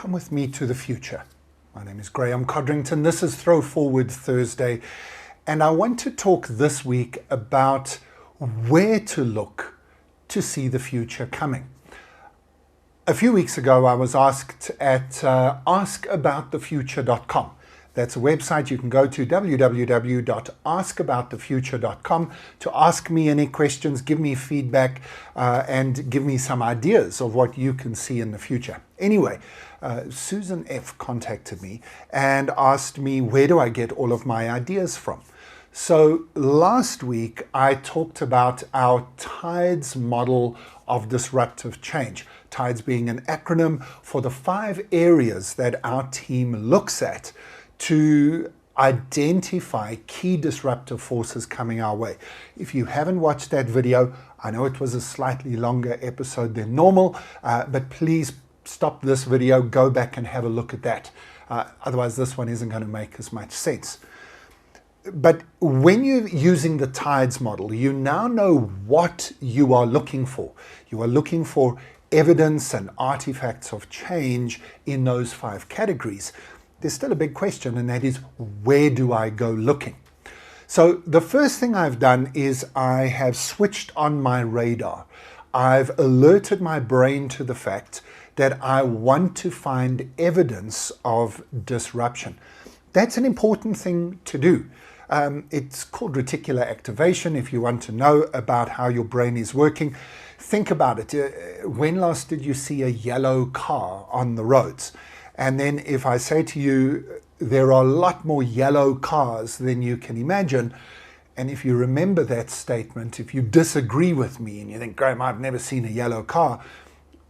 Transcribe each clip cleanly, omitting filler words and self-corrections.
Come with me to the future. My name is Graeme Codrington. This is ThrowForward Thursday, and I want to talk this week about where to look to see the future coming. A few weeks ago, I was asked at askaboutthefuture.com. That's a website you can go to, www.askaboutthefuture.com, to ask me any questions, give me feedback, and give me some ideas of what you can see in the future. Anyway, Susan F. contacted me and asked me, where do I get all of my ideas from? So last week, I talked about our TIDES model of disruptive change. TIDES being an acronym for the 5 areas that our team looks at to identify key disruptive forces coming our way. If you haven't watched that video, I know it was a slightly longer episode than normal, but please stop this video, go back and have a look at that. Otherwise, this one isn't going to make as much sense. But when you're using the TIDES model, you now know what you are looking for. You are looking for evidence and artifacts of change in those 5 categories. There's still a big question, and that is, where do I go looking? So the first thing I've done is I have switched on my radar. I've alerted my brain to the fact that I want to find evidence of disruption. That's an important thing to do. It's called reticular activation. If you want to know about how your brain is working, think about it. When last did you see a yellow car on the roads? And then if I say to you, there are a lot more yellow cars than you can imagine, and if you remember that statement, if you disagree with me and you think, Graeme, I've never seen a yellow car,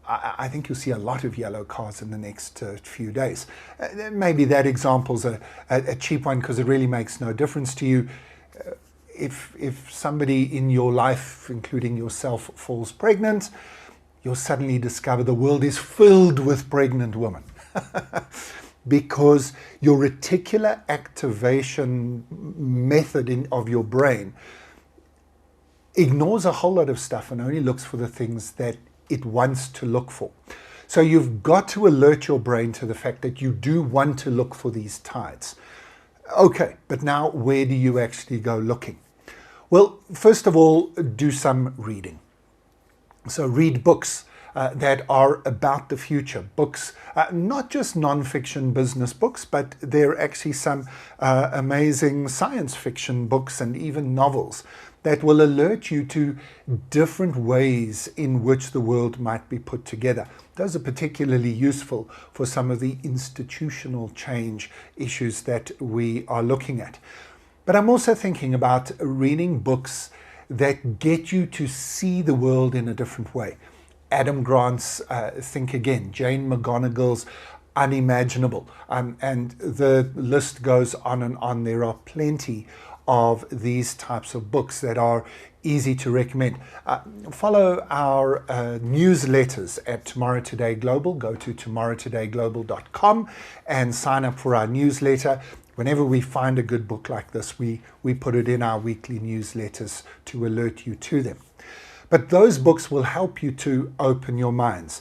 I think you'll see a lot of yellow cars in the next few days. Maybe that example's a cheap one because it really makes no difference to you. If somebody in your life, including yourself, falls pregnant, you'll suddenly discover the world is filled with pregnant women. Because your reticular activation method of your brain ignores a whole lot of stuff and only looks for the things that it wants to look for. So you've got to alert your brain to the fact that you do want to look for these tides. Okay, but now where do you actually go looking? Well, first of all, do some reading. So read books that are about the future. Books, not just non-fiction business books, but there are actually some amazing science fiction books and even novels that will alert you to different ways in which the world might be put together. Those are particularly useful for some of the institutional change issues that we are looking at. But I'm also thinking about reading books that get you to see the world in a different way. Adam Grant's Think Again, Jane McGonigal's Unimaginable, and the list goes on and on. There are plenty of these types of books that are easy to recommend. Follow our newsletters at Tomorrow Today Global. Go to tomorrowtodayglobal.com and sign up for our newsletter. Whenever we find a good book like this, we put it in our weekly newsletters to alert you to them. But those books will help you to open your minds.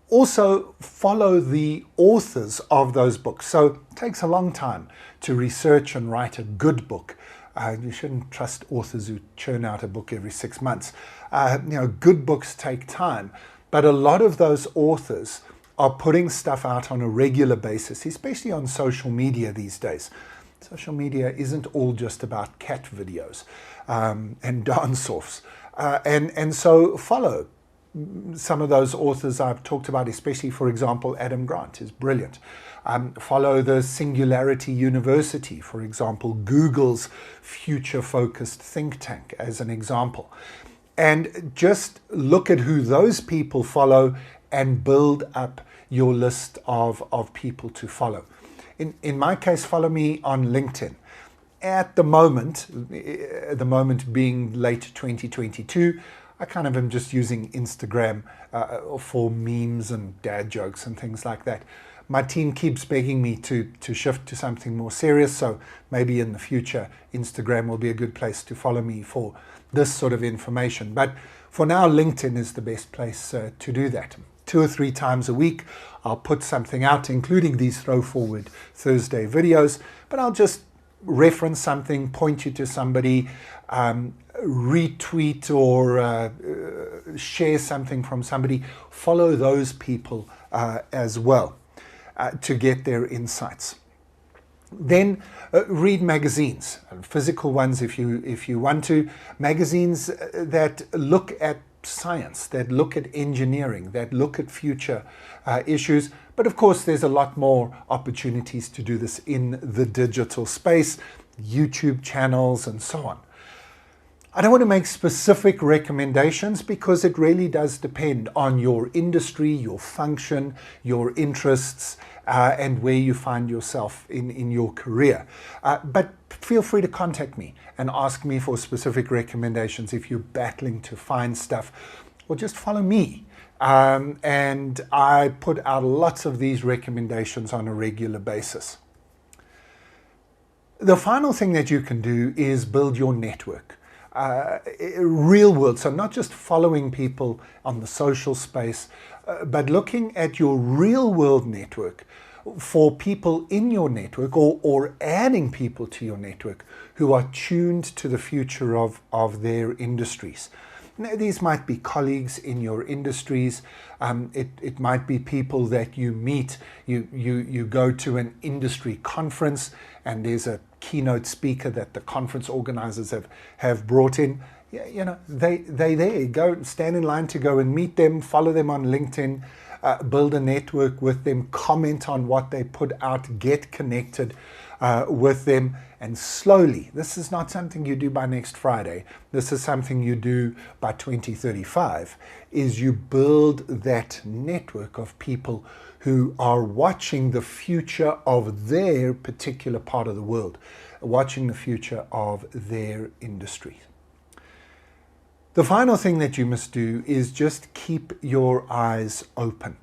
Also, follow the authors of those books. So it takes a long time to research and write a good book. You shouldn't trust authors who churn out a book every 6 months. Good books take time, but a lot of those authors are putting stuff out on a regular basis, especially on social media these days. Social media isn't all just about cat videos and dance-offs. And so follow some of those authors I've talked about, especially, for example, Adam Grant is brilliant. Follow the Singularity University, for example, Google's future-focused think tank as an example. And just look at who those people follow and build up your list of people to follow. In my case, follow me on LinkedIn. At the moment being late 2022, I kind of am just using Instagram for memes and dad jokes and things like that. My team keeps begging me to shift to something more serious, so maybe in the future Instagram will be a good place to follow me for this sort of information. But for now, LinkedIn is the best place to do that. 2 or 3 times a week, I'll put something out, including these ThrowForward Thursday videos, but I'll just reference something, point you to somebody, retweet or share something from somebody. Follow those people as well to get their insights. Then read magazines, physical ones if you want to, magazines that look at science, that look at engineering, that look at future issues. But of course, there's a lot more opportunities to do this in the digital space, YouTube channels and so on. I don't want to make specific recommendations because it really does depend on your industry, your function, your interests, and where you find yourself in your career. But feel free to contact me and ask me for specific recommendations if you're battling to find stuff, or just follow me. And I put out lots of these recommendations on a regular basis. The final thing that you can do is build your network. Real world, so not just following people on the social space, but looking at your real world network for people in your network, or adding people to your network who are tuned to the future of their industries. Now, these might be colleagues in your industries. It might be people that you meet. You go to an industry conference and there's a keynote speaker that the conference organizers have brought in. You know, they there. Go stand in line to go and meet them, follow them on LinkedIn, build a network with them, comment on what they put out, get connected with them, and slowly, this is not something you do by next Friday, this is something you do by 2035, is you build that network of people who are watching the future of their particular part of the world, watching the future of their industry. The final thing that you must do is just keep your eyes open.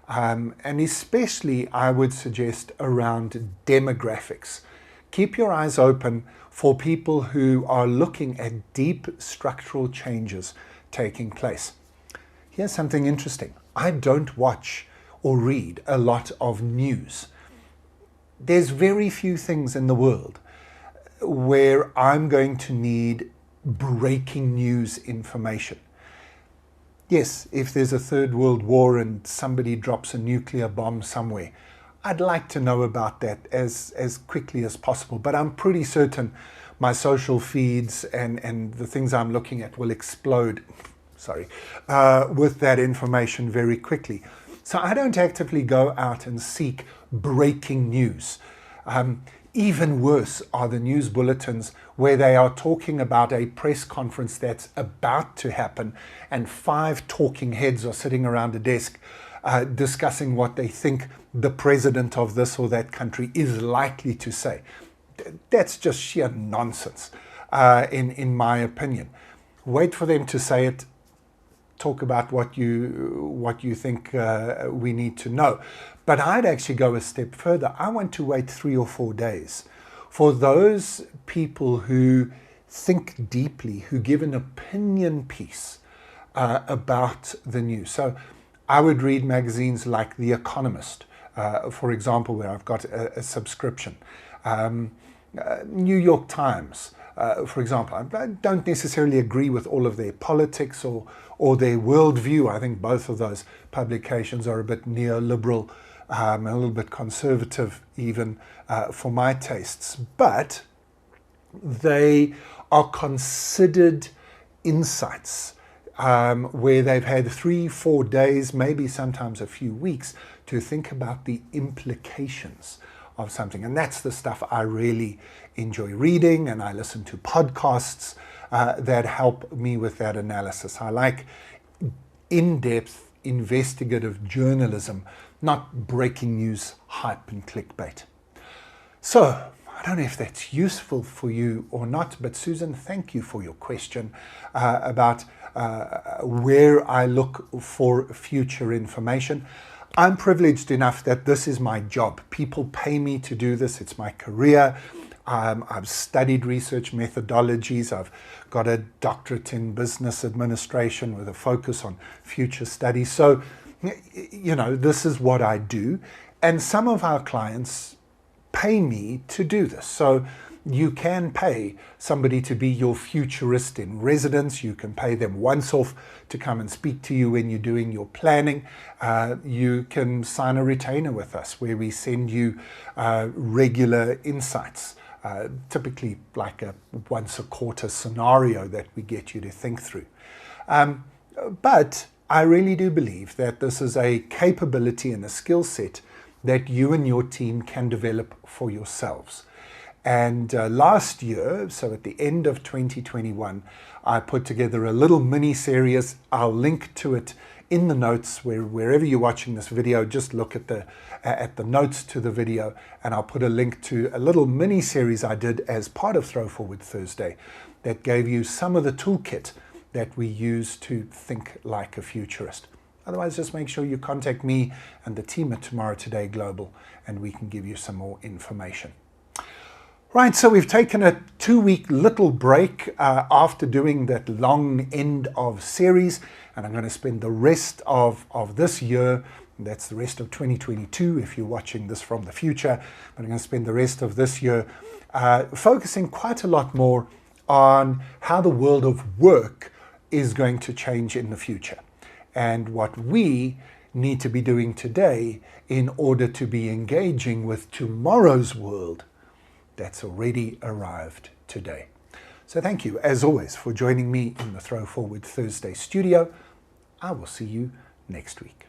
And especially, I would suggest, around demographics. Keep your eyes open for people who are looking at deep structural changes taking place. Here's something interesting. I don't watch or read a lot of news. There's very few things in the world where I'm going to need breaking news information. Yes, if there's a third world war and somebody drops a nuclear bomb somewhere, I'd like to know about that as quickly as possible. But I'm pretty certain my social feeds and the things I'm looking at will explode, with that information very quickly. So I don't actively go out and seek breaking news. Even worse are the news bulletins where they are talking about a press conference that's about to happen and 5 talking heads are sitting around a desk discussing what they think the president of this or that country is likely to say. That's just sheer nonsense, in my opinion. Wait for them to say it. Talk about what you think we need to know. But I'd actually go a step further. I want to wait 3 or 4 days for those people who think deeply, who give an opinion piece about the news. So I would read magazines like The Economist, for example, where I've got a subscription. New York Times, for example. I don't necessarily agree with all of their politics or their worldview. I think both of those publications are a bit neoliberal, a little bit conservative even for my tastes. But they are considered insights where they've had 3-4 days, maybe sometimes a few weeks, to think about the implications of something. And that's the stuff I really enjoy reading, and I listen to podcasts that help me with that analysis. I like in-depth investigative journalism, not breaking news hype and clickbait. So, I don't know if that's useful for you or not, but Susan, thank you for your question about where I look for future information. I'm privileged enough that this is my job. People pay me to do this. It's my career. I've studied research methodologies. I've got a doctorate in business administration with a focus on future studies. So you know, this is what I do. And some of our clients pay me to do this. So you can pay somebody to be your futurist in residence. You can pay them once off to come and speak to you when you're doing your planning. You can sign a retainer with us where we send you regular insights, typically like a once a quarter scenario that we get you to think through. But I really do believe that this is a capability and a skill set that you and your team can develop for yourselves. And last year, so at the end of 2021, I put together a little mini series. I'll link to it in the notes wherever you're watching this video. Just look at the notes to the video, and I'll put a link to a little mini series I did as part of ThrowForward Thursday that gave you some of the toolkit that we use to think like a futurist. Otherwise, just make sure you contact me and the team at Tomorrow Today Global, and we can give you some more information. Right, so we've taken a 2-week little break after doing that long end of series, and I'm going to spend the rest of this year, that's the rest of 2022 if you're watching this from the future, but I'm going to spend the rest of this year focusing quite a lot more on how the world of work is going to change in the future, and what we need to be doing today in order to be engaging with tomorrow's world that's already arrived today. So thank you, as always, for joining me in the ThrowForward Thursday studio. I will see you next week.